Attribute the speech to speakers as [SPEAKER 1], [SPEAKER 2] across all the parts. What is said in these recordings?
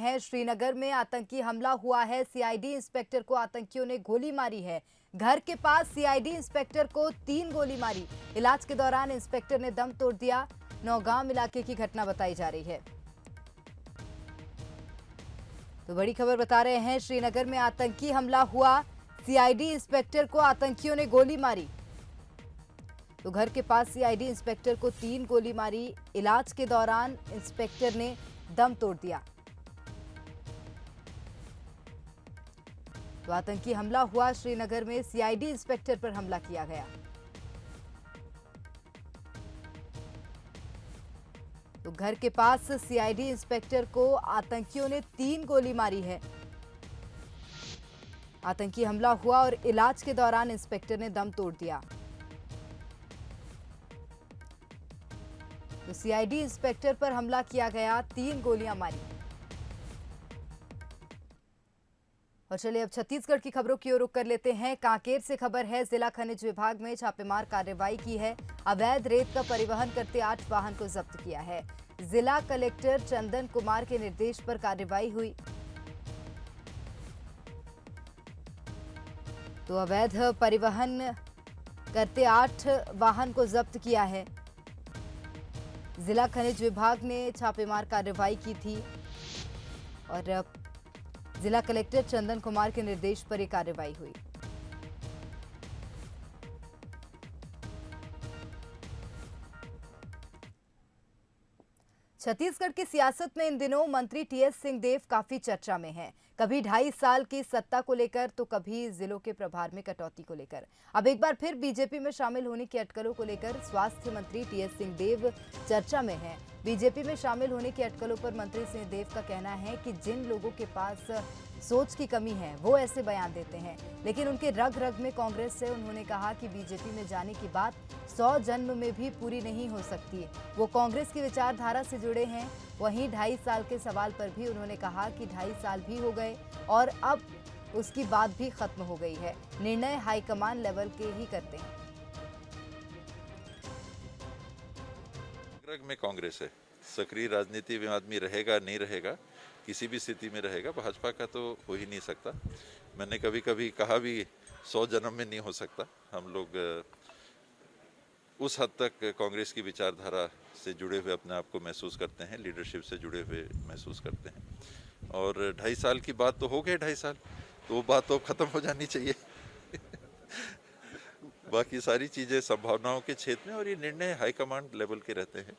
[SPEAKER 1] है श्रीनगर में आतंकी हमला हुआ है। सीआईडी इंस्पेक्टर को आतंकियों ने गोली मारी है। घर के पास सीआईडी इंस्पेक्टर को 3 गोली मारी। इलाज के दौरान इंस्पेक्टर ने दम तोड़ दिया। नौगाम इलाके की घटना बताई जा रही है। तो बड़ी खबर बता रहे हैं, श्रीनगर में आतंकी हमला हुआ। सीआईडी इंस्पेक्टर को आतंकियों ने गोली मारी। तो घर के पास सीआईडी इंस्पेक्टर को 3 गोली मारी। इलाज के दौरान इंस्पेक्टर ने दम तोड़ दिया। तो आतंकी हमला हुआ श्रीनगर में, सीआईडी इंस्पेक्टर पर हमला किया गया। तो घर के पास सीआईडी इंस्पेक्टर को आतंकियों ने 3 गोली मारी है। आतंकी हमला हुआ और इलाज के दौरान इंस्पेक्टर ने दम तोड़ दिया। तो सीआईडी इंस्पेक्टर पर हमला किया गया, 3 गोलियां मारी। और चलिए अब छत्तीसगढ़ की खबरों की ओर रुख कर लेते हैं। कांकेर से खबर है, जिला खनिज विभाग में छापेमार कार्रवाई की है। अवैध रेत का परिवहन करते 8 वाहन को जब्त किया है। जिला कलेक्टर चंदन कुमार के निर्देश पर कार्रवाई हुई। तो अवैध परिवहन करते 8 वाहन को जब्त किया है। जिला खनिज विभाग ने छापेमार कार्रवाई की थी और जिला कलेक्टर चंदन कुमार के निर्देश पर यह कार्रवाई हुई। छत्तीसगढ़ की सियासत में इन दिनों मंत्री टीएस सिंहदेव काफी चर्चा में हैं। कभी 2.5 साल की सत्ता को लेकर तो कभी जिलों के प्रभार में कटौती को लेकर। अब एक बार फिर बीजेपी में शामिल होने की अटकलों को लेकर स्वास्थ्य मंत्री टीएस सिंहदेव चर्चा में हैं। बीजेपी में शामिल होने की अटकलों पर मंत्री सिंहदेव का कहना है कि जिन लोगों के पास सोच की कमी है वो ऐसे बयान देते हैं, लेकिन उनके रग रग में कांग्रेस से। उन्होंने कहा कि बीजेपी में जाने की बात 100 जन्म में भी पूरी नहीं हो सकती। वो कांग्रेस की विचारधारा से जुड़े हैं। वहीं 2.5 साल के सवाल पर भी उन्होंने कहा कि 2.5 साल भी हो गए और अब उसकी बात भी खत्म हो गई है। निर्णय हाईकमान लेवल के ही करते हैं।
[SPEAKER 2] रग में कांग्रेस है, सक्रिय राजनीति में आदमी रहेगा नहीं रहेगा, किसी भी स्थिति में रहेगा। भाजपा का तो हो ही नहीं सकता। मैंने कभी कभी कहा भी 100 जन्म में नहीं हो सकता। हम लोग उस हद तक कांग्रेस की विचारधारा से जुड़े हुए अपने आप को महसूस करते हैं, लीडरशिप से जुड़े हुए महसूस करते हैं। और 2.5 साल की बात तो हो गए, 2.5 साल तो वो बात तो खत्म हो जानी चाहिए। बाकी सारी चीजें संभावनाओं के क्षेत्र में, और ये निर्णय हाईकमांड लेवल के रहते हैं,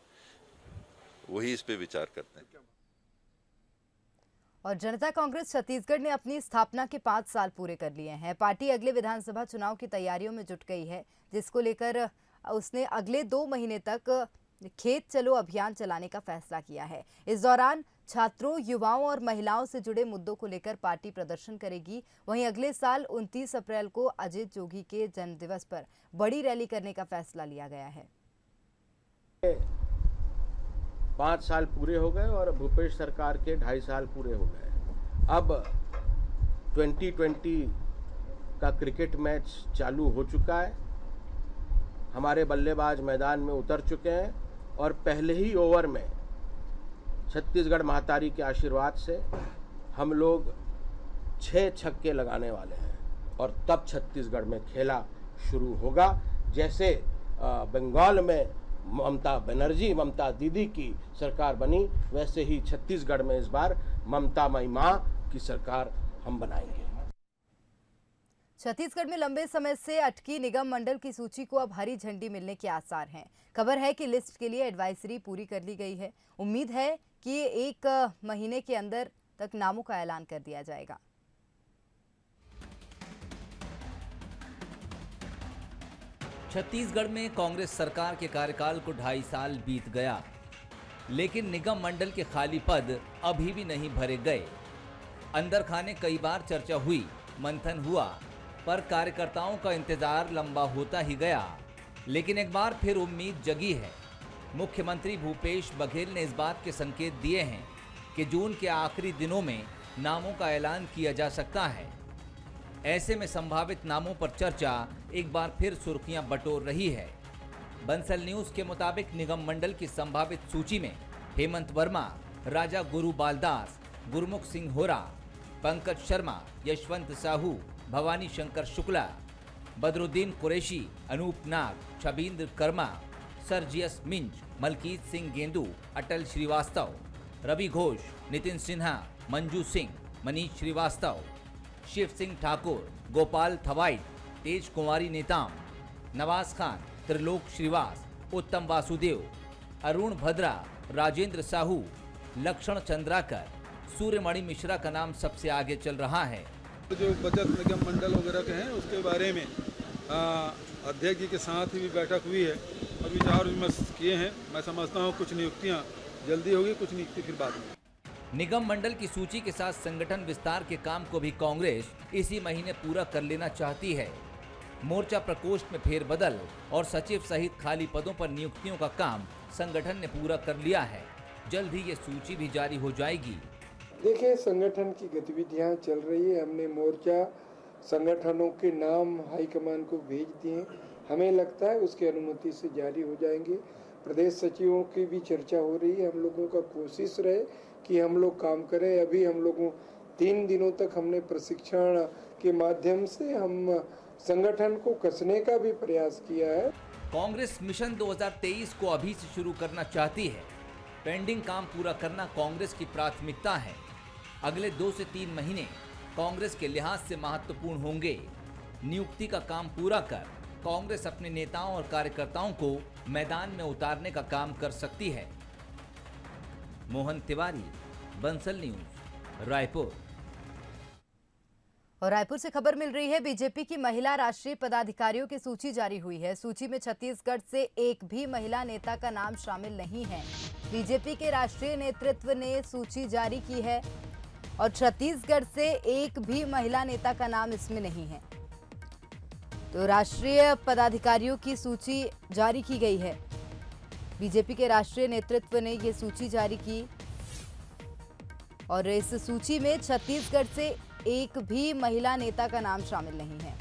[SPEAKER 2] वही इस पे विचार करते हैं।
[SPEAKER 1] और जनता कांग्रेस छत्तीसगढ़ ने अपनी स्थापना के 5 साल पूरे कर लिए हैं। पार्टी अगले विधानसभा चुनाव की तैयारियों में जुट गई है, जिसको लेकर उसने अगले 2 महीने तक खेत चलो अभियान चलाने का फैसला किया है। इस दौरान छात्रों, युवाओं और महिलाओं से जुड़े मुद्दों को लेकर पार्टी प्रदर्शन करेगी। वहीं अगले साल 29 अप्रैल को अजित जोगी के जन्मदिवस पर बड़ी रैली करने का फैसला लिया गया है।
[SPEAKER 3] 5 साल पूरे हो गए और भूपेश सरकार के 2.5 साल पूरे हो गए। अब 2020 का क्रिकेट मैच चालू हो चुका है। हमारे बल्लेबाज मैदान में उतर चुके हैं और पहले ही ओवर में छत्तीसगढ़ महातारी के आशीर्वाद से हम लोग 6 छक्के लगाने वाले हैं और तब छत्तीसगढ़ में खेला शुरू होगा। जैसे बंगाल में ममता बनर्जी, ममता दीदी की सरकार बनी, वैसे ही छत्तीसगढ़ में इस बार ममता मई मां की सरकार हम बनाएंगे।
[SPEAKER 1] छत्तीसगढ़ में लंबे समय से अटकी निगम मंडल की सूची को अब हरी झंडी मिलने के आसार हैं। खबर है कि लिस्ट के लिए एडवाइजरी पूरी कर ली गई है। उम्मीद है कि 1 महीने के अंदर तक नामों का ऐलान कर दिया जाएगा।
[SPEAKER 4] छत्तीसगढ़ में कांग्रेस सरकार के कार्यकाल को 2.5 साल बीत गया, लेकिन निगम मंडल के खाली पद अभी भी नहीं भरे गए। अंदर खाने कई बार चर्चा हुई, मंथन हुआ, पर कार्यकर्ताओं का इंतजार लंबा होता ही गया। लेकिन एक बार फिर उम्मीद जगी है। मुख्यमंत्री भूपेश बघेल ने इस बात के संकेत दिए हैं कि जून के आखिरी दिनों में नामों का ऐलान किया जा सकता है। ऐसे में संभावित नामों पर चर्चा एक बार फिर सुर्खियां बटोर रही है। बंसल न्यूज के मुताबिक निगम मंडल की संभावित सूची में हेमंत वर्मा, राजा गुरु बालदास, गुरमुख सिंह होरा, पंकज शर्मा, यशवंत साहू, भवानी शंकर शुक्ला, बदरुद्दीन कुरैशी, अनूप नाग, छबींद्र कर्मा, सरजियस मिंज, मलकीत सिंह गेंदू, अटल श्रीवास्तव, रवि घोष, नितिन सिन्हा, मंजू सिंह, मनीष श्रीवास्तव, शिव सिंह ठाकुर, गोपाल थवाइट, तेज कुमारी नेताम, नवाज खान, त्रिलोक श्रीवास, उत्तम वासुदेव, अरुण भद्रा, राजेंद्र साहू, लक्षण चंद्राकर, सूर्यमणि मिश्रा का नाम सबसे आगे चल रहा है।
[SPEAKER 5] जो बचत निगम मंडल वगैरह के हैं उसके बारे में अध्यक्ष जी के साथ भी बैठक हुई है और विचार विमर्श किए हैं। मैं समझता हूँ कुछ नियुक्तियाँ जल्दी होगी, कुछ नियुक्ति फिर बाद में।
[SPEAKER 4] निगम मंडल की सूची के साथ संगठन विस्तार के काम को भी कांग्रेस इसी महीने पूरा कर लेना चाहती है। मोर्चा प्रकोष्ठ में फेरबदल और सचिव सहित खाली पदों पर नियुक्तियों का काम संगठन ने पूरा कर लिया है। जल्द ही ये सूची भी जारी हो जाएगी।
[SPEAKER 6] देखिए, संगठन की गतिविधियां चल रही है। हमने मोर्चा संगठनों के नाम हाईकमान को भेज दिए। हमें लगता है उसकी अनुमति से जारी हो जाएंगे। प्रदेश सचिवों की भी चर्चा हो रही है। हम लोगों का कोशिश रहे कि हम लोग काम करें। अभी हम लोगों 3 दिनों तक हमने प्रशिक्षण के माध्यम से हम संगठन को कसने का भी प्रयास किया है।
[SPEAKER 4] कांग्रेस मिशन 2023 को अभी से शुरू करना चाहती है। पेंडिंग काम पूरा करना कांग्रेस की प्राथमिकता है। अगले 2 से 3 महीने कांग्रेस के लिहाज से महत्वपूर्ण होंगे। नियुक्ति का काम पूरा कर कांग्रेस अपने नेताओं और कार्यकर्ताओं को मैदान में उतारने का काम कर सकती है। मोहन तिवारी, बंसल न्यूज, रायपुर।
[SPEAKER 1] और रायपुर से खबर मिल रही है, बीजेपी की महिला राष्ट्रीय पदाधिकारियों की सूची जारी हुई है। सूची में छत्तीसगढ़ से एक भी महिला नेता का नाम शामिल नहीं है। बीजेपी के राष्ट्रीय नेतृत्व ने सूची जारी की है और छत्तीसगढ़ से एक भी महिला नेता का नाम इसमें नहीं है। तो राष्ट्रीय पदाधिकारियों की सूची जारी की गई है। बीजेपी के राष्ट्रीय नेतृत्व ने ये सूची जारी की और इस सूची में छत्तीसगढ़ से एक भी महिला नेता का नाम शामिल नहीं है।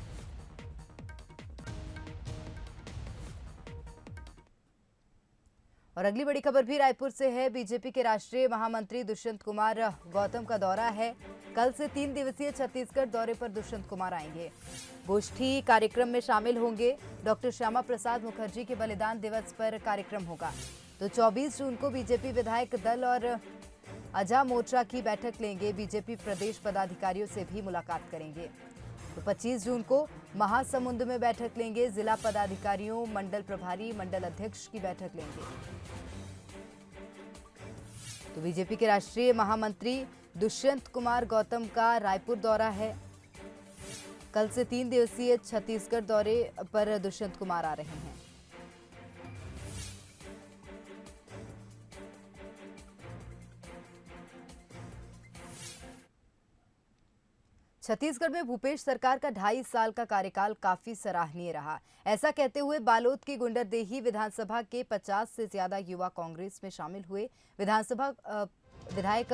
[SPEAKER 1] और अगली बड़ी खबर भी रायपुर से है। बीजेपी के राष्ट्रीय महामंत्री दुष्यंत कुमार गौतम का दौरा है। कल से 3 दिवसीय छत्तीसगढ़ दौरे पर दुष्यंत कुमार आएंगे। गोष्ठी कार्यक्रम में शामिल होंगे। डॉक्टर श्यामा प्रसाद मुखर्जी के बलिदान दिवस पर कार्यक्रम होगा। तो 24 जून को बीजेपी विधायक दल और अजा मोर्चा की बैठक लेंगे। बीजेपी प्रदेश पदाधिकारियों से भी मुलाकात करेंगे। तो 25 जून को महासमुंद में बैठक लेंगे। जिला पदाधिकारियों, मंडल प्रभारी, मंडल अध्यक्ष की बैठक लेंगे। तो बीजेपी के राष्ट्रीय महामंत्री दुष्यंत कुमार गौतम का रायपुर दौरा है। कल से 3 दिवसीय छत्तीसगढ़ दौरे पर दुष्यंत कुमार आ रहे हैं। छत्तीसगढ़ में भूपेश सरकार का 2.5 साल का कार्यकाल काफी सराहनीय रहा। ऐसा कहते हुए बालोद की गुंडरदेही विधानसभा के 50 से ज्यादा युवा कांग्रेस में शामिल हुए। विधानसभा विधायक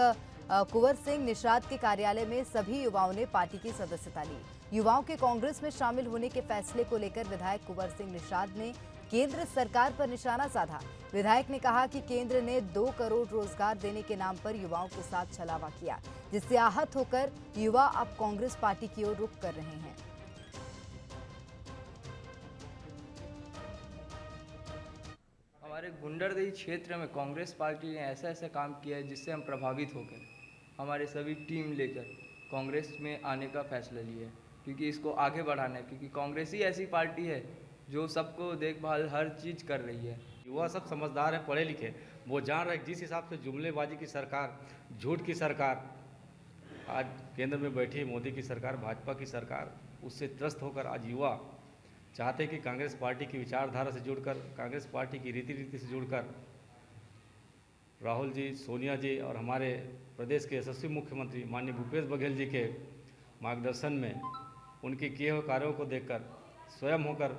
[SPEAKER 1] कुंवर सिंह निषाद के कार्यालय में सभी युवाओं ने पार्टी की सदस्यता ली। युवाओं के कांग्रेस में शामिल होने के फैसले को लेकर विधायक कुंवर सिंह निषाद ने केंद्र सरकार पर निशाना साधा। विधायक ने कहा कि केंद्र ने 2 करोड़ रोजगार देने के नाम पर युवाओं के साथ छलावा किया, जिससे आहत होकर युवा अब कांग्रेस पार्टी की ओर रुख कर रहे हैं।
[SPEAKER 7] हमारे गुंडरदेही क्षेत्र में कांग्रेस पार्टी ने ऐसा ऐसा काम किया है जिससे हम प्रभावित होकर हमारे सभी टीम लेकर कांग्रेस में आने का फैसला लिया है, क्योंकि इसको आगे बढ़ाना है। क्योंकि कांग्रेस ही ऐसी पार्टी है जो सबको देखभाल हर चीज़ कर रही है।
[SPEAKER 8] युवा सब समझदार है, पढ़े लिखे, वो जान रहे जिस हिसाब से जुमलेबाजी की सरकार, झूठ की सरकार आज केंद्र में बैठी है, मोदी की सरकार, भाजपा की सरकार, उससे त्रस्त होकर आज युवा चाहते हैं कि कांग्रेस पार्टी की विचारधारा से जुड़कर, कांग्रेस पार्टी की रीति से जुड़कर राहुल जी, सोनिया जी और हमारे प्रदेश के यशस्वी मुख्यमंत्री माननीय भूपेश बघेल जी के मार्गदर्शन में उनके किए हुए कार्यों को देखकर स्वयं होकर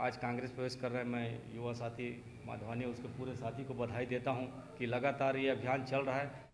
[SPEAKER 8] आज कांग्रेस प्रवेश कर रहे हैं। मैं युवा साथी माधवानी उसके पूरे साथी को बधाई देता हूं कि लगातार ये अभियान चल रहा है।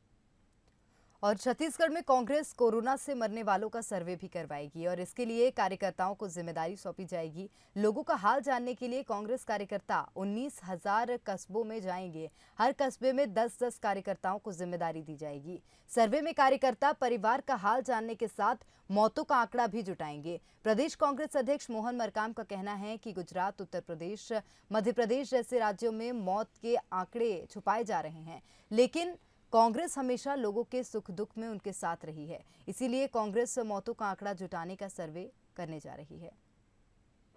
[SPEAKER 1] और छत्तीसगढ़ में कांग्रेस कोरोना से मरने वालों का सर्वे भी करवाएगी और इसके लिए कार्यकर्ताओं को जिम्मेदारी सौंपी जाएगी। लोगों का हाल जानने के लिए कांग्रेस कार्यकर्ता 19,000 कस्बों में जाएंगे। हर कस्बे में 10-10 कार्यकर्ताओं को जिम्मेदारी दी जाएगी। सर्वे में कार्यकर्ता परिवार का हाल जानने के साथ मौतों का आंकड़ा भी जुटाएंगे। प्रदेश कांग्रेस अध्यक्ष मोहन मरकाम का कहना है कि गुजरात, उत्तर प्रदेश, मध्य प्रदेश जैसे राज्यों में मौत के आंकड़े छुपाए जा रहे हैं, लेकिन कांग्रेस हमेशा लोगों के सुख दुख में उनके साथ रही है। इसीलिए कांग्रेस मौतों का आंकड़ा जुटाने का सर्वे करने जा रही है।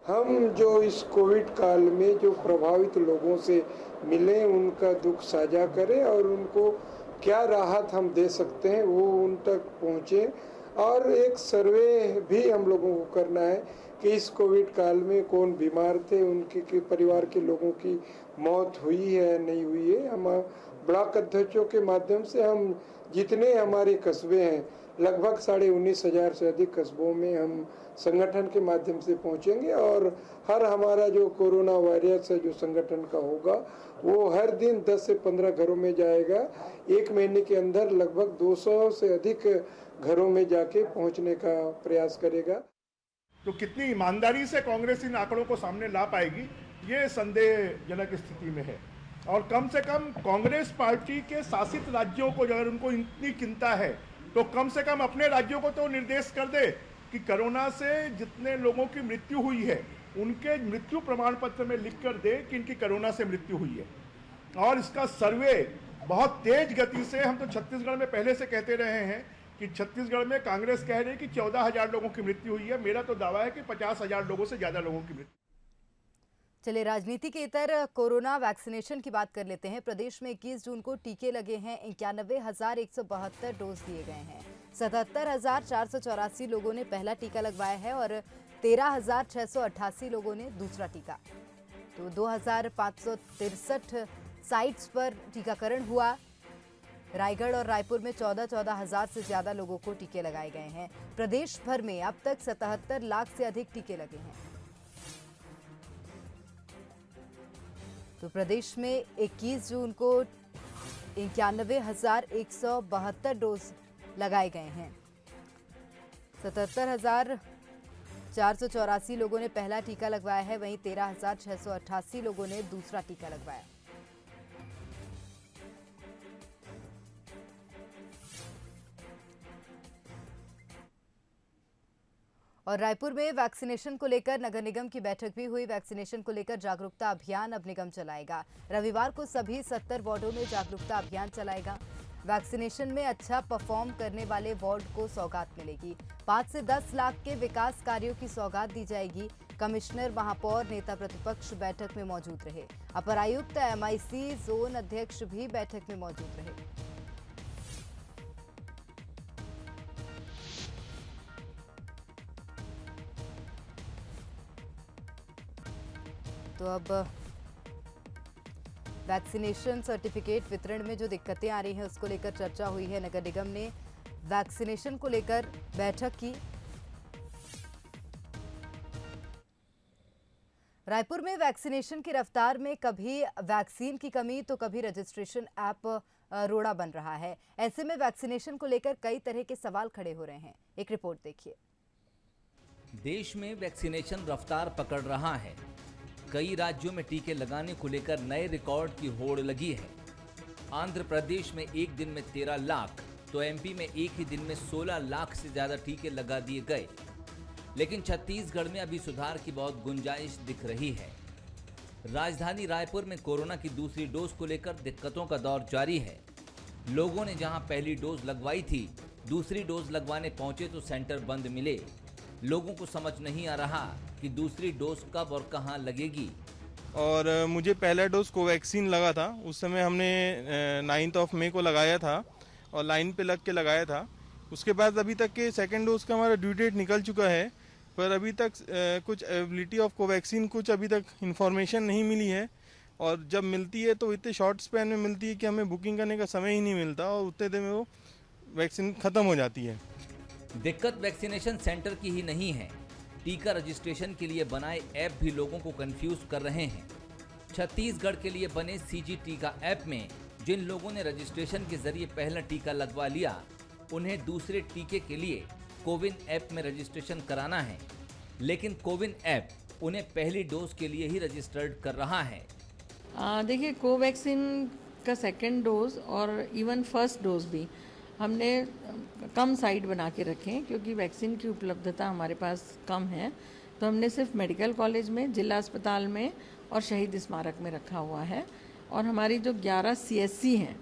[SPEAKER 6] हम जो इस कोविड काल में जो प्रभावित लोगों से मिले, उनका दुख साझा करें और उनको क्या राहत हम दे सकते हैं वो उन तक पहुँचे। और एक सर्वे भी हम लोगों को करना है कि इस कोविड काल में कौन बीमार थे, उनके परिवार के लोगों की मौत हुई है नहीं हुई है। हम ब्लॉक अध्यक्षों के माध्यम से हम जितने हमारे कस्बे हैं, लगभग 19,500 से अधिक कस्बों में हम संगठन के माध्यम से पहुंचेंगे और हर हमारा जो कोरोना वायरस जो संगठन का होगा वो हर दिन 10 से 15 घरों में जाएगा। एक महीने के अंदर लगभग 200 से अधिक घरों में जाके पहुंचने का प्रयास करेगा।
[SPEAKER 9] तो कितनी ईमानदारी से कांग्रेस इन आंकड़ों को सामने ला पाएगी, ये संदेहजनक स्थिति में है। और कम से कम कांग्रेस पार्टी के शासित राज्यों को अगर उनको इतनी चिंता है तो कम से कम अपने राज्यों को तो निर्देश कर दे कि कोरोना से जितने लोगों की मृत्यु हुई है उनके मृत्यु प्रमाण पत्र में लिख कर दे कि इनकी कोरोना से मृत्यु हुई है। और इसका सर्वे बहुत तेज गति से, हम तो छत्तीसगढ़ में पहले से कहते रहे हैं कि छत्तीसगढ़ में कांग्रेस कह रही है कि 14,000 लोगों की मृत्यु हुई है। मेरा तो दावा है कि 50,000 लोगों से ज्यादा लोगों की मृत्यु।
[SPEAKER 1] चलिए राजनीति के इतर कोरोना वैक्सीनेशन की बात कर लेते हैं। प्रदेश में 21 जून को टीके लगे हैं। 91,172 डोज दिए गए हैं। 77,484 लोगों ने पहला टीका लगवाया है और 13,688 लोगों ने दूसरा टीका। तो 2,563 साइट्स पर टीकाकरण हुआ। रायगढ़ और रायपुर में 14,000 से ज्यादा लोगों को टीके लगाए गए हैं। प्रदेश भर में अब तक 77 लाख से अधिक टीके लगे हैं। तो प्रदेश में 21 जून को 91,172 डोज लगाए गए हैं। 77,484 लोगों ने पहला टीका लगवाया है, वहीं 13,688 लोगों ने दूसरा टीका लगवाया। और रायपुर में वैक्सीनेशन को लेकर नगर निगम की बैठक भी हुई। वैक्सीनेशन को लेकर जागरूकता अभियान अब निगम चलाएगा। रविवार को सभी 70 वार्डों में जागरूकता अभियान चलाएगा। वैक्सीनेशन में अच्छा परफॉर्म करने वाले वार्ड को सौगात मिलेगी। 5 से 10 लाख के विकास कार्यों की सौगात दी जाएगी। कमिश्नर, महापौर, नेता प्रतिपक्ष बैठक में मौजूद रहे। अपर आयुक्त, MIC जोन अध्यक्ष भी बैठक में मौजूद रहे। तो अब वैक्सीनेशन सर्टिफिकेट वितरण में जो दिक्कतें आ रही हैं उसको लेकर चर्चा हुई है। नगर निगम ने वैक्सीनेशन को लेकर बैठक की। रायपुर में वैक्सीनेशन की रफ्तार में कभी वैक्सीन की कमी तो कभी रजिस्ट्रेशन ऐप रोड़ा बन रहा है। ऐसे में वैक्सीनेशन को लेकर कई तरह के सवाल खड़े हो रहे हैं। एक रिपोर्ट देखिए।
[SPEAKER 4] देश में वैक्सीनेशन रफ्तार पकड़ रहा है। कई राज्यों में टीके लगाने को लेकर नए रिकॉर्ड की होड़ लगी है। आंध्र प्रदेश में एक दिन में 13 लाख तो MP में एक ही दिन में 16 लाख से ज्यादा टीके लगा दिए गए। लेकिन छत्तीसगढ़ में अभी सुधार की बहुत गुंजाइश दिख रही है। राजधानी रायपुर में कोरोना की दूसरी डोज को लेकर दिक्कतों का दौर जारी है। लोगों ने जहां पहली डोज लगवाई थी, दूसरी डोज लगवाने पहुंचे तो सेंटर बंद मिले। लोगों को समझ नहीं आ रहा कि दूसरी डोज कब और कहां लगेगी।
[SPEAKER 10] और मुझे पहला डोज कोवैक्सीन लगा था। उस समय हमने 9 मई को लगाया था और लाइन पे लग के लगाया था। उसके बाद अभी तक के सेकेंड डोज का हमारा ड्यू डेट निकल चुका है, पर अभी तक कुछ अवेलेबिलिटी ऑफ कोवैक्सीन कुछ अभी तक इन्फॉर्मेशन नहीं मिली है। और जब मिलती है तो इतने शॉर्ट स्पैन में मिलती है कि हमें बुकिंग करने का समय ही नहीं मिलता और उतने देर में वो वैक्सीन ख़त्म हो जाती है।
[SPEAKER 4] दिक्कत वैक्सीनेशन सेंटर की ही नहीं है। टीका रजिस्ट्रेशन के लिए बनाए ऐप भी लोगों को कंफ्यूज कर रहे हैं। छत्तीसगढ़ के लिए बने CG टीका ऐप में जिन लोगों ने रजिस्ट्रेशन के जरिए पहला टीका लगवा लिया, उन्हें दूसरे टीके के लिए कोविन ऐप में रजिस्ट्रेशन कराना है, लेकिन कोविन ऐप उन्हें पहली डोज के लिए ही रजिस्टर्ड कर रहा है।
[SPEAKER 11] देखिए, कोवैक्सीन का सेकेंड डोज और इवन फर्स्ट डोज भी हमने कम साइड बना के रखे हैं, क्योंकि वैक्सीन की उपलब्धता हमारे पास कम है। तो हमने सिर्फ मेडिकल कॉलेज में, जिला अस्पताल में और शहीद स्मारक में रखा हुआ है। और हमारी जो 11 CSC हैं,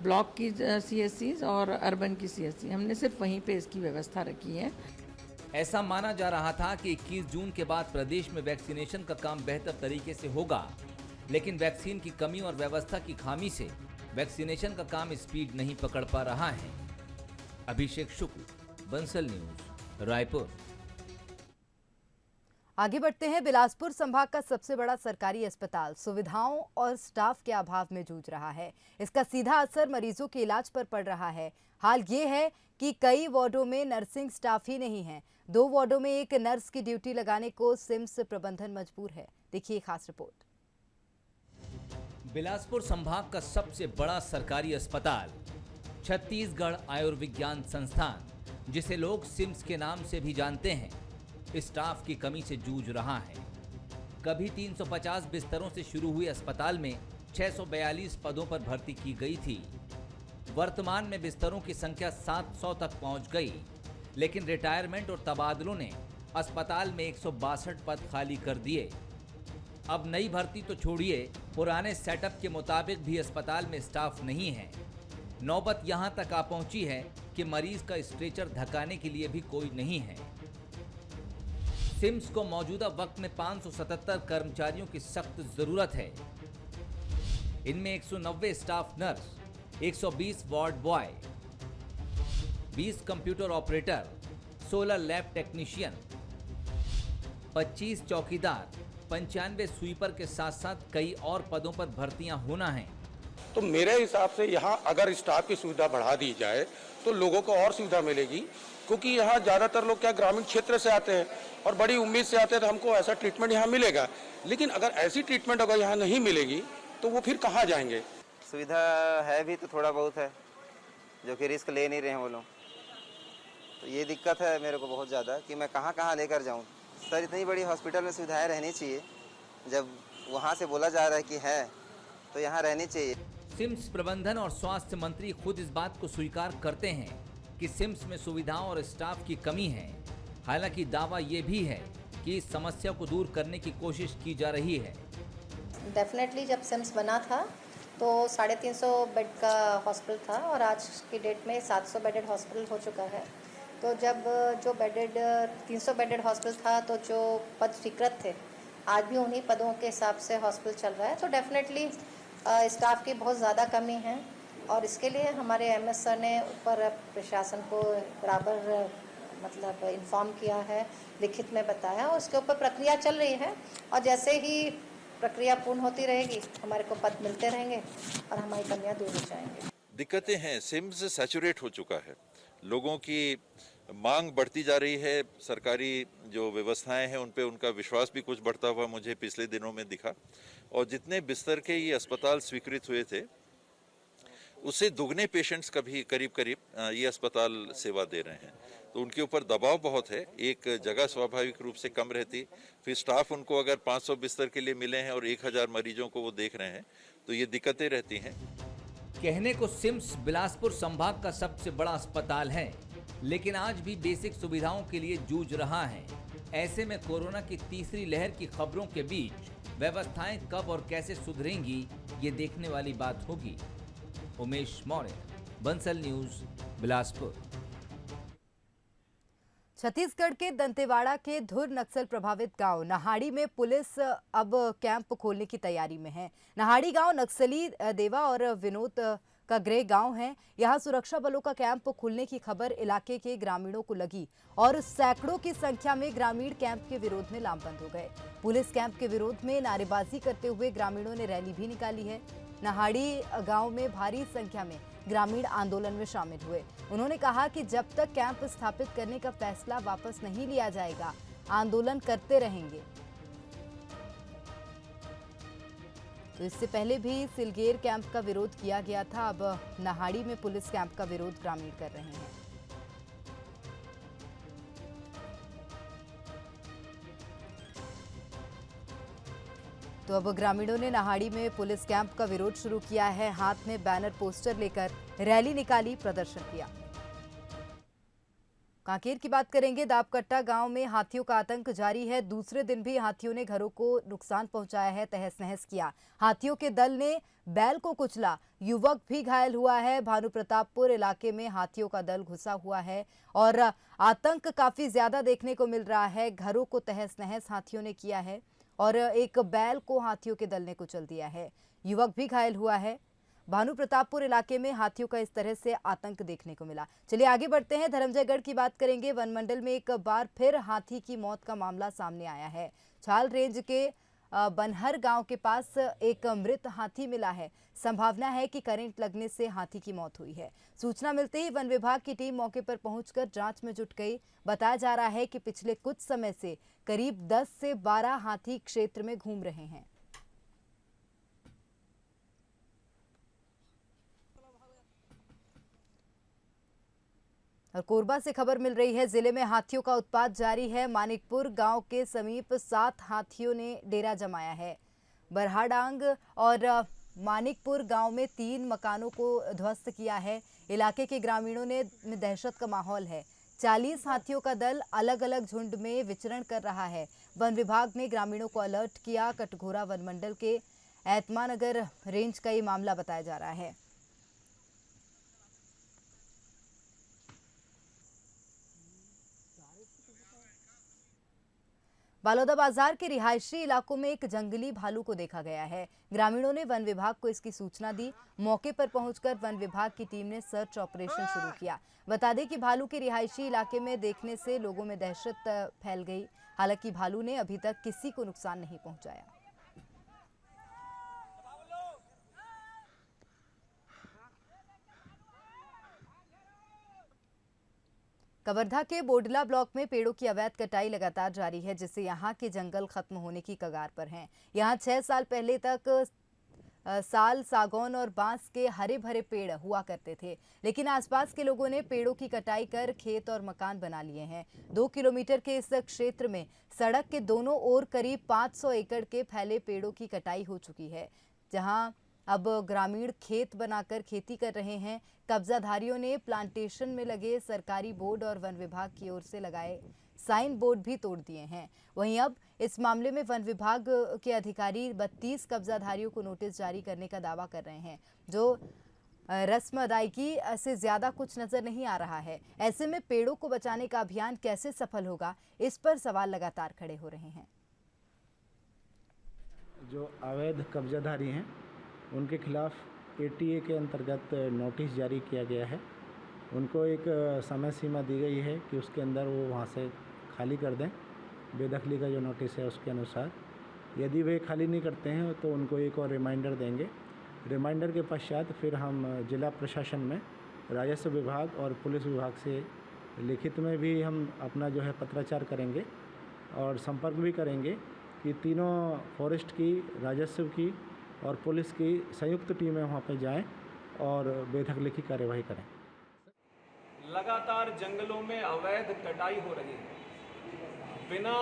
[SPEAKER 11] ब्लॉक की CSCs और अर्बन की CSC, हमने सिर्फ वहीं पे इसकी व्यवस्था रखी है।
[SPEAKER 4] ऐसा माना जा रहा था कि 21 जून के बाद प्रदेश में वैक्सीनेशन का काम बेहतर तरीके से होगा, लेकिन वैक्सीन की कमी और व्यवस्था की खामी से वैक्सीनेशन का काम स्पीड नहीं पकड़ पा रहा है। अभिषेक शुक्ल, बंसल न्यूज, रायपुर।
[SPEAKER 1] आगे बढ़ते हैं। बिलासपुर संभाग का सबसे बड़ा सरकारी अस्पताल सुविधाओं और स्टाफ के अभाव में जूझ रहा है। इसका सीधा असर मरीजों के इलाज पर पड़ रहा है। हाल ये है कि कई वार्डों में नर्सिंग स्टाफ ही नहीं है। 2 वार्डों में एक नर्स की ड्यूटी लगाने को सिम्स प्रबंधन मजबूर है। देखिए खास रिपोर्ट।
[SPEAKER 4] बिलासपुर संभाग का सबसे बड़ा सरकारी अस्पताल छत्तीसगढ़ आयुर्विज्ञान संस्थान, जिसे लोग सिम्स के नाम से भी जानते हैं, स्टाफ की कमी से जूझ रहा है। कभी 350 बिस्तरों से शुरू हुए अस्पताल में 642 पदों पर भर्ती की गई थी। वर्तमान में बिस्तरों की संख्या 700 तक पहुंच गई, लेकिन रिटायरमेंट और तबादलों ने अस्पताल में 162 पद खाली कर दिए। अब नई भर्ती तो छोड़िए, पुराने सेटअप के मुताबिक भी अस्पताल में स्टाफ नहीं है। नौबत यहां तक आ पहुंची है कि मरीज का स्ट्रेचर धकाने के लिए भी कोई नहीं है। सिम्स को मौजूदा वक्त में 577 कर्मचारियों की सख्त जरूरत है। इनमें 190 staff nurse, 120 ward boy, 20 computer operator, 16 lab technician, 25 चौकीदार, 95 स्वीपर के साथ साथ कई और पदों पर भर्तियां होना है।
[SPEAKER 12] तो मेरे हिसाब से यहाँ अगर स्टाफ की सुविधा बढ़ा दी जाए तो लोगों को और सुविधा मिलेगी, क्योंकि यहाँ ज़्यादातर लोग क्या ग्रामीण क्षेत्र से आते हैं और बड़ी उम्मीद से आते हैं, तो हमको ऐसा ट्रीटमेंट यहाँ मिलेगा। लेकिन अगर ऐसी ट्रीटमेंट अगर यहाँ नहीं मिलेगी तो वो फिर कहाँ जाएंगे।
[SPEAKER 13] सुविधा है भी तो थोड़ा बहुत है, जो कि रिस्क ले नहीं रहे हैं वो लोग। तो ये दिक्कत है मेरे को बहुत ज़्यादा कि मैं कहाँ लेकर जाऊँ। सर, इतनी बड़ी हॉस्पिटल में सुविधाएं रहनी चाहिए। जब वहाँ से बोला जा रहा है कि है, तो यहाँ रहनी चाहिए।
[SPEAKER 4] सिम्स प्रबंधन और स्वास्थ्य मंत्री खुद इस बात को स्वीकार करते हैं कि सिम्स में सुविधाओं और स्टाफ की कमी है। हालांकि दावा ये भी है कि इस समस्या को दूर करने की कोशिश की जा रही है।
[SPEAKER 14] डेफिनेटली जब सिम्स बना था तो 350 बेड का हॉस्पिटल था और आज की डेट में 700 बेडेड हॉस्पिटल हो चुका है। तो जब जो बेडेड 300 बेडेड हॉस्पिटल था तो जो पद स्वीकृत थे, आज भी उन्हीं पदों के हिसाब से हॉस्पिटल चल रहा है। तो डेफिनेटली स्टाफ की बहुत ज़्यादा कमी है और इसके लिए हमारे MS सर ने ऊपर प्रशासन को बराबर मतलब इन्फॉर्म किया है, लिखित में बताया और उसके ऊपर प्रक्रिया चल रही है। और जैसे ही प्रक्रिया पूर्ण होती रहेगी, हमारे को पद मिलते रहेंगे और हमारी कमियां दूर हो जाएंगी।
[SPEAKER 2] दिक्कतें हैं, सिम्स सैचुरेट हो चुका है, लोगों की मांग बढ़ती जा रही है। सरकारी जो व्यवस्थाएं हैं उन पे उनका विश्वास भी कुछ बढ़ता हुआ मुझे पिछले दिनों में दिखा। और जितने बिस्तर के ये अस्पताल स्वीकृत हुए थे, उससे दुगने पेशेंट्स करीब ये अस्पताल सेवा दे रहे हैं। तो उनके ऊपर दबाव बहुत है। एक जगह स्वाभाविक रूप से कम रहती, फिर स्टाफ उनको अगर 500 बिस्तर के लिए मिले हैं और 1000 मरीजों को वो देख रहे हैं, तो ये दिक्कतें रहती हैं।
[SPEAKER 4] कहने को सिम्स बिलासपुर संभाग का सबसे बड़ा अस्पताल है, लेकिन आज भी बेसिक सुविधाओं के लिए जूझ रहा है। ऐसे में कोरोना की तीसरी लहर की खबरों के बीच व्यवस्थाएं कब और कैसे सुधरेंगी, ये देखने वाली बात होगी। उमेश मौर्य, बंसल न्यूज, बिलासपुर।
[SPEAKER 1] छत्तीसगढ़ के दंतेवाड़ा के धुर नक्सल प्रभावित गांव नहाड़ी में पुलिस अब कैंप खोलने की तैयारी में है। नहाड़ी गांव नक्सली देवा और विनोद का गृह गांव है। यहां सुरक्षा बलों का कैंप खुलने की खबर इलाके के ग्रामीणों को लगी और सैकड़ों की संख्या में ग्रामीण कैंप के विरोध में लामबंद हो गए। पुलिस कैंप के विरोध में नारेबाजी करते हुए ग्रामीणों ने रैली भी निकाली है। नहाड़ी गांव में भारी संख्या में ग्रामीण आंदोलन में शामिल हुए। उन्होंने कहा कि जब तक कैंप स्थापित करने का फैसला वापस नहीं लिया जाएगा, आंदोलन करते रहेंगे। तो इससे पहले भी सिलगेर कैंप का विरोध किया गया था। अब नाहाड़ी में पुलिस कैंप का विरोध ग्रामीण कर रहे हैं। तो अब ग्रामीणों ने नाहाड़ी में पुलिस कैंप का विरोध शुरू किया है। हाथ में बैनर पोस्टर लेकर रैली निकाली, प्रदर्शन किया। कांकेर की बात करेंगे। दाबकट्टा गांव में हाथियों का आतंक जारी है। दूसरे दिन भी हाथियों ने घरों को नुकसान पहुंचाया है, तहस नहस किया। हाथियों के दल ने बैल को कुचला, युवक भी घायल हुआ है। भानु प्रतापपुर इलाके में हाथियों का दल घुसा हुआ है और आतंक काफी ज्यादा देखने को मिल रहा है। घरों को तहस नहस हाथियों ने किया है और एक बैल को हाथियों के दल ने कुचल दिया है। युवक भी घायल हुआ है। भानु प्रतापपुर इलाके में हाथियों का इस तरह से आतंक देखने को मिला। चलिए आगे बढ़ते हैं। धर्मजयगढ़ की बात करेंगे। वन मंडल में एक बार फिर हाथी की मौत का मामला सामने आया है। छाल रेंज के बनहर गांव के पास एक मृत हाथी मिला है। संभावना है कि करंट लगने से हाथी की मौत हुई है। सूचना मिलते ही वन विभाग की टीम मौके पर पहुंचकर जांच में जुट गई। बताया जा रहा है कि पिछले कुछ समय से करीब 10 से 12 हाथी क्षेत्र में घूम रहे हैं। और कोरबा से खबर मिल रही है। जिले में हाथियों का उत्पात जारी है। मानिकपुर गांव के समीप 7 हाथियों ने डेरा जमाया है। बरहाडांग और मानिकपुर गांव में 3 मकानों को ध्वस्त किया है। इलाके के ग्रामीणों ने दहशत का माहौल है। 40 हाथियों का दल अलग अलग झुंड में विचरण कर रहा है। वन विभाग ने ग्रामीणों को अलर्ट किया। कटघोरा वन मंडल के ऐतमानगर रेंज का ये मामला बताया जा रहा है। बालोदा बाजार के रिहायशी इलाकों में एक जंगली भालू को देखा गया है। ग्रामीणों ने वन विभाग को इसकी सूचना दी। मौके पर पहुंचकर वन विभाग की टीम ने सर्च ऑपरेशन शुरू किया। बता दें कि भालू के रिहायशी इलाके में देखने से लोगों में दहशत फैल गई। हालांकि भालू ने अभी तक किसी को नुकसान नहीं पहुंचाया। कवर्धा के बोडला ब्लॉक में पेड़ों की अवैध कटाई लगातार जारी है, जिससे यहां के जंगल खत्म होने की कगार पर हैं। यहां 6 साल पहले तक साल, सागौन और बांस के हरे भरे पेड़ हुआ करते थे, लेकिन आसपास के लोगों ने पेड़ों की कटाई कर खेत और मकान बना लिए हैं। 2 किलोमीटर के इस क्षेत्र में सड़क के दोनों ओर करीब 500 एकड़ के फैले पेड़ों की कटाई हो चुकी है, जहां अब ग्रामीण खेत बनाकर खेती कर रहे हैं। कब्जाधारियों ने प्लांटेशन में लगे सरकारी बोर्ड और वन विभाग की ओर से लगाए साइन बोर्ड भी तोड़ दिए हैं। वहीं अब इस मामले में वन विभाग के अधिकारी 32 कब्जाधारियों को नोटिस जारी करने का दावा कर रहे हैं, जो रस्म अदायगी से ज्यादा कुछ नजर नहीं आ रहा है। ऐसे में पेड़ों को बचाने का अभियान कैसे सफल होगा, इस पर सवाल लगातार खड़े हो रहे हैं।
[SPEAKER 15] जो अवैध कब्जाधारी हैं उनके खिलाफ ATA के अंतर्गत नोटिस जारी किया गया है। उनको एक समय सीमा दी गई है कि उसके अंदर वो वहाँ से खाली कर दें। बेदखली का जो नोटिस है उसके अनुसार यदि वे खाली नहीं करते हैं तो उनको एक और रिमाइंडर देंगे। रिमाइंडर के पश्चात फिर हम जिला प्रशासन में राजस्व विभाग और पुलिस विभाग से लिखित में भी हम अपना जो है पत्राचार करेंगे और संपर्क भी करेंगे कि तीनों फॉरेस्ट की, राजस्व की और पुलिस की संयुक्त टीमें वहाँ पर जाएं और बेदखली की कार्यवाही करें।
[SPEAKER 16] लगातार जंगलों में अवैध कटाई हो रही है। बिना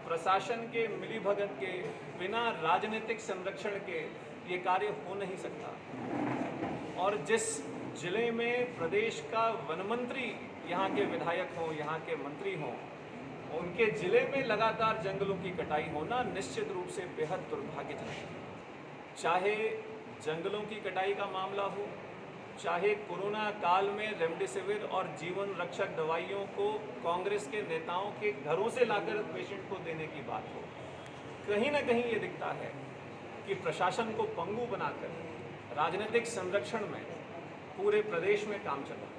[SPEAKER 16] प्रशासन के मिलीभगत के, बिना राजनीतिक संरक्षण के ये कार्य हो नहीं सकता। और जिस जिले में प्रदेश का वन मंत्री यहाँ के विधायक हों, यहाँ के मंत्री हों, उनके जिले में लगातार जंगलों की कटाई होना निश्चित रूप से बेहद दुर्भाग्यजनक है। चाहे जंगलों की कटाई का मामला हो, चाहे कोरोना काल में रेमडेसिविर और जीवन रक्षक दवाइयों को कांग्रेस के नेताओं के घरों से लाकर पेशेंट को देने की बात हो, कहीं ना कहीं ये दिखता है कि प्रशासन को पंगु बनाकर राजनीतिक संरक्षण में पूरे प्रदेश में काम चल रहा है।